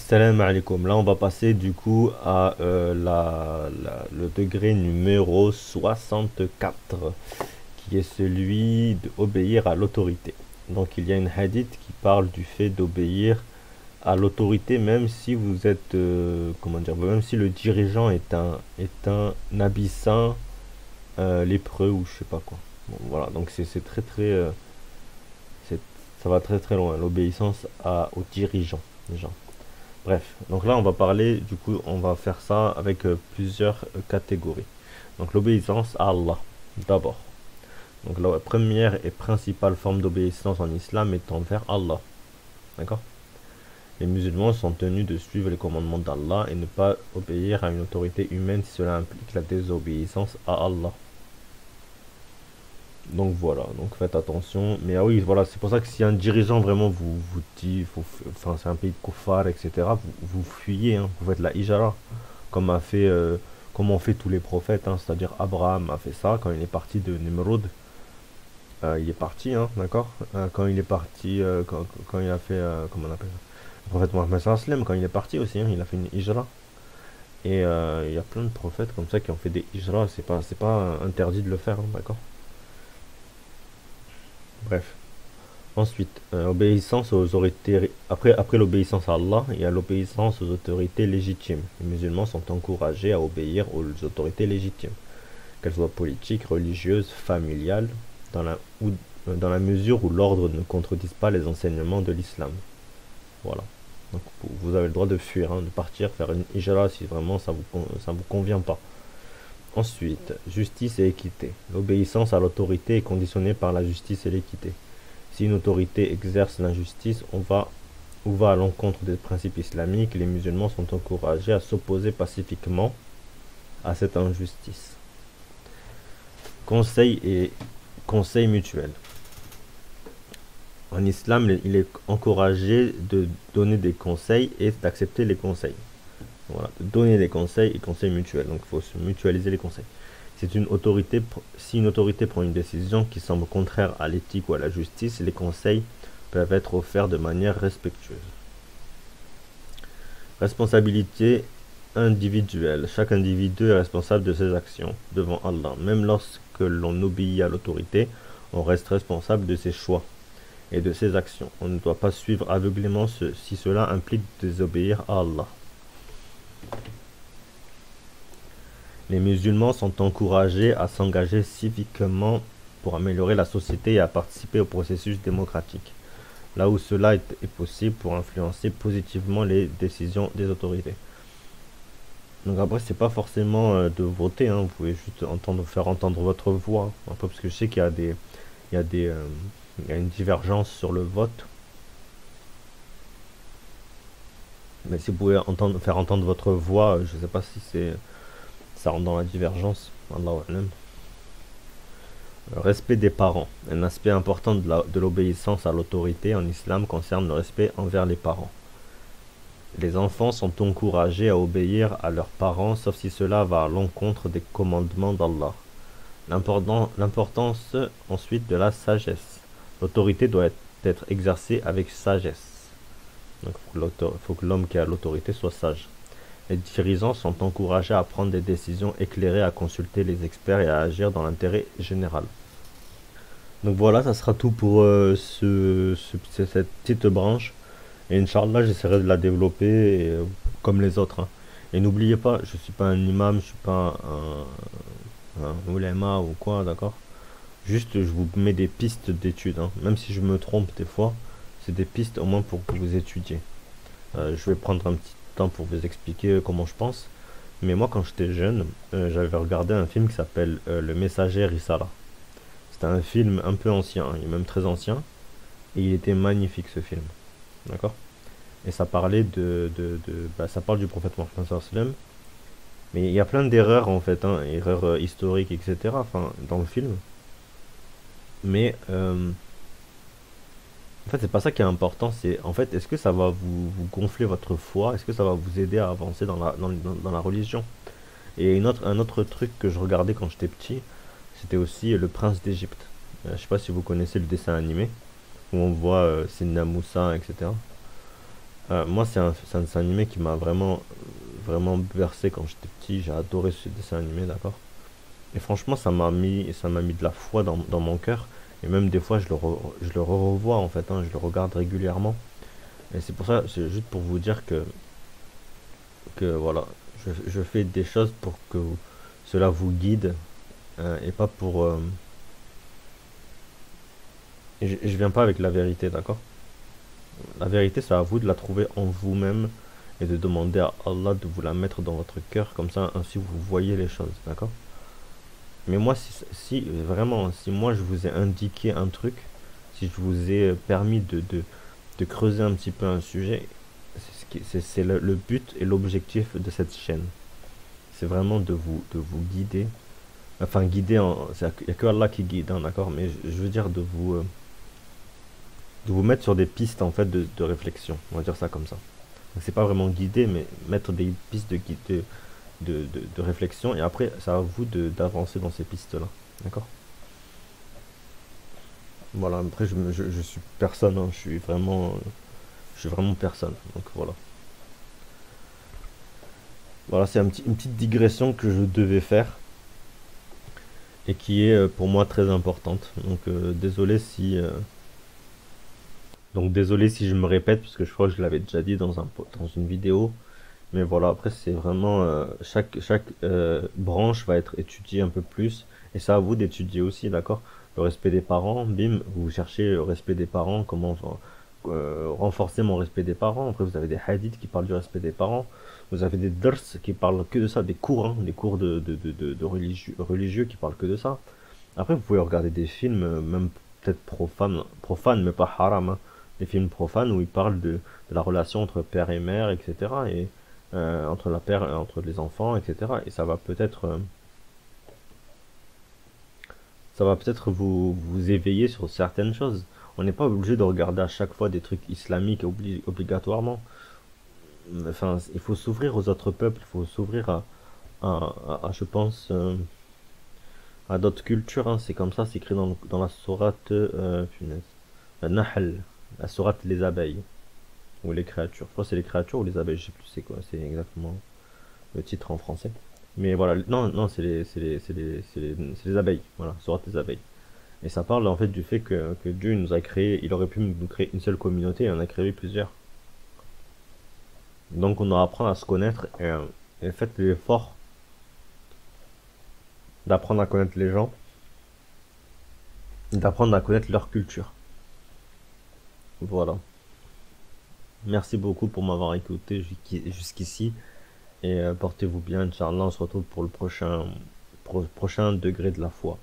Assalamu alaikum. Là, on va passer du coup à le degré numéro 64, qui est celui d'obéir à l'autorité. Donc, il y a une hadith qui parle du fait d'obéir à l'autorité, même si vous êtes, comment dire, même si le dirigeant est un abyssin, lépreux ou je sais pas quoi. Bon, voilà, donc c'est très très, c'est- ça va très très loin, l'obéissance au dirigeant, déjà. Bref, donc là on va parler, du coup on va faire ça avec plusieurs catégories. Donc l'obéissance à Allah, d'abord. Donc la première et principale forme d'obéissance en islam est envers Allah. D'accord? Les musulmans sont tenus de suivre les commandements d'Allah et ne pas obéir à une autorité humaine si cela implique la désobéissance à Allah. Donc voilà, donc faites attention. Mais ah oui, voilà, c'est pour ça que si un dirigeant vraiment vous dit, enfin c'est un pays de kuffar, etc., vous fuyez, hein, vous faites la hijra, comme comme ont fait tous les prophètes, hein, c'est-à-dire Abraham a fait ça quand il est parti de Nimrod. Il est parti, hein, d'accord. Quand il est parti, quand il a fait, comment on appelle ça, le prophète Mohammed sallallahu alayhi wa sallam, quand il est parti aussi, hein, il a fait une hijra. Et il y a plein de prophètes comme ça qui ont fait des hijras, c'est pas interdit de le faire, hein, d'accord. Bref. Ensuite, obéissance aux autorités. Après l'obéissance à Allah, il y a l'obéissance aux autorités légitimes. Les musulmans sont encouragés à obéir aux autorités légitimes, qu'elles soient politiques, religieuses, familiales, dans la mesure où l'ordre ne contredise pas les enseignements de l'islam. Voilà. Donc vous avez le droit de fuir, hein, de partir, faire une hijra si vraiment ça vous convient pas. Ensuite, justice et équité. L'obéissance à l'autorité est conditionnée par la justice et l'équité. Si une autorité exerce l'injustice, ou va à l'encontre des principes islamiques, les musulmans sont encouragés à s'opposer pacifiquement à cette injustice. Conseil et conseil mutuel. En islam, il est encouragé de donner des conseils et d'accepter les conseils. Voilà, de donner des conseils et conseils mutuels. Donc il faut se mutualiser les conseils. Si une autorité prend une décision qui semble contraire à l'éthique ou à la justice, les conseils peuvent être offerts de manière respectueuse. Responsabilité individuelle. Chaque individu est responsable de ses actions devant Allah. Même lorsque l'on obéit à l'autorité, on reste responsable de ses choix et de ses actions. On ne doit pas suivre aveuglément si cela implique de désobéir à Allah. Les musulmans sont encouragés à s'engager civiquement pour améliorer la société et à participer au processus démocratique, là où cela est possible pour influencer positivement les décisions des autorités. Donc après, c'est pas forcément de voter, hein, vous pouvez juste faire entendre votre voix. Un peu parce que je sais il y a des, euh, il y a une divergence sur le vote. Mais si vous pouvez faire entendre votre voix, je sais pas si ça rentre dans la divergence. Allahu a'lam. Le respect des parents. Un aspect important de l'obéissance à l'autorité en islam concerne le respect envers les parents. Les enfants sont encouragés à obéir à leurs parents, sauf si cela va à l'encontre des commandements d'Allah. L'importance ensuite de la sagesse. L'autorité doit être exercée avec sagesse. Donc il faut que l'homme qui a l'autorité soit sage. Les dirigeants sont encouragés à prendre des décisions éclairées, à consulter les experts et à agir dans l'intérêt général. Donc voilà, ça sera tout pour cette petite branche. Et Inch'Allah, j'essaierai de la développer comme les autres, hein. Et n'oubliez pas, je suis pas un imam, je suis pas un ulama ou quoi, d'accord? Juste, je vous mets des pistes d'études, hein. Même si je me trompe des fois, c'est des pistes au moins pour que vous étudiez. Je vais prendre un petit temps pour vous expliquer comment je pense. Mais moi, quand j'étais jeune, j'avais regardé un film qui s'appelle Le Messager Risala. C'était un film un peu ancien, hein, il est même très ancien. Et il était magnifique ce film. D'accord? Et ça parlait ça parle du prophète Mohammed sallallahu alayhi wa sallam. Mais il y a plein d'erreurs en fait, hein, erreurs historiques, etc. Enfin, dans le film. Mais en fait, c'est pas ça qui est important. C'est en fait, est-ce que ça va vous gonfler votre foi? Est-ce que ça va vous aider à avancer dans la religion? Et un autre truc que je regardais quand j'étais petit, c'était aussi Le Prince d'Égypte. Je sais pas si vous connaissez le dessin animé, où on voit Sidna Moussa, etc. Moi, c'est un dessin animé qui m'a vraiment bercé quand j'étais petit. J'ai adoré ce dessin animé, d'accord? Et franchement, ça m'a mis de la foi dans mon cœur. Et même des fois, je le revois en fait, hein, je le regarde régulièrement. Et c'est pour ça, c'est juste pour vous dire que voilà, je fais des choses pour que cela vous guide, et pas pour. Je viens pas avec la vérité, d'accord? La vérité, c'est à vous de la trouver en vous-même et de demander à Allah de vous la mettre dans votre cœur, comme ça, ainsi vous voyez les choses, d'accord? Mais moi, si vraiment, si moi je vous ai indiqué un truc, si je vous ai permis de creuser un petit peu un sujet, c'est le but et l'objectif de cette chaîne. C'est vraiment de vous guider. Enfin, guider, il n'y a que Allah qui guide, hein, d'accord? Mais je veux dire de vous mettre sur des pistes en fait de réflexion. On va dire ça comme ça. Donc, c'est pas vraiment guider, mais mettre des pistes de réflexion. Et après, c'est à vous d'avancer dans ces pistes-là. D'accord? Voilà, après, je suis personne, hein, je suis vraiment personne. Donc voilà. Voilà, c'est une petite digression que je devais faire et qui est pour moi très importante. Donc désolé si je me répète, parce que je crois que je l'avais déjà dit dans une vidéo. Mais voilà, après c'est vraiment chaque branche va être étudiée un peu plus. Et c'est à vous d'étudier aussi, d'accord? Le respect des parents, bim, vous cherchez le respect des parents, comment renforcer mon respect des parents. Après vous avez des hadiths qui parlent du respect des parents. Vous avez des dars qui parlent que de ça, des cours, hein, des cours de religieux qui parlent que de ça. Après vous pouvez regarder des films, même peut-être profanes mais pas haram, hein. Des films profanes où ils parlent de la relation entre père et mère, etc. Et entre les enfants, etc. Et ça va peut-être vous éveiller sur certaines choses. On n'est pas obligé de regarder à chaque fois des trucs islamiques obligatoirement. Enfin, il faut s'ouvrir aux autres peuples, il faut s'ouvrir je pense, à d'autres cultures, hein. C'est comme ça, c'est écrit dans la sourate, punaise, la Nahl, la sourate les abeilles, ou les créatures. Je crois que c'est les créatures ou les abeilles, je sais plus c'est quoi, c'est exactement le titre en français. Mais voilà, non, c'est les abeilles, voilà, sourate les abeilles. Et ça parle en fait du fait que Dieu nous a créé, il aurait pu nous créer une seule communauté, et on a créé plusieurs. Donc on doit apprendre à se connaître et faites l'effort d'apprendre à connaître les gens, d'apprendre à connaître leur culture. Voilà. Merci beaucoup pour m'avoir écouté jusqu'ici et portez-vous bien, Inch'Allah, on se retrouve pour le prochain degré de la foi.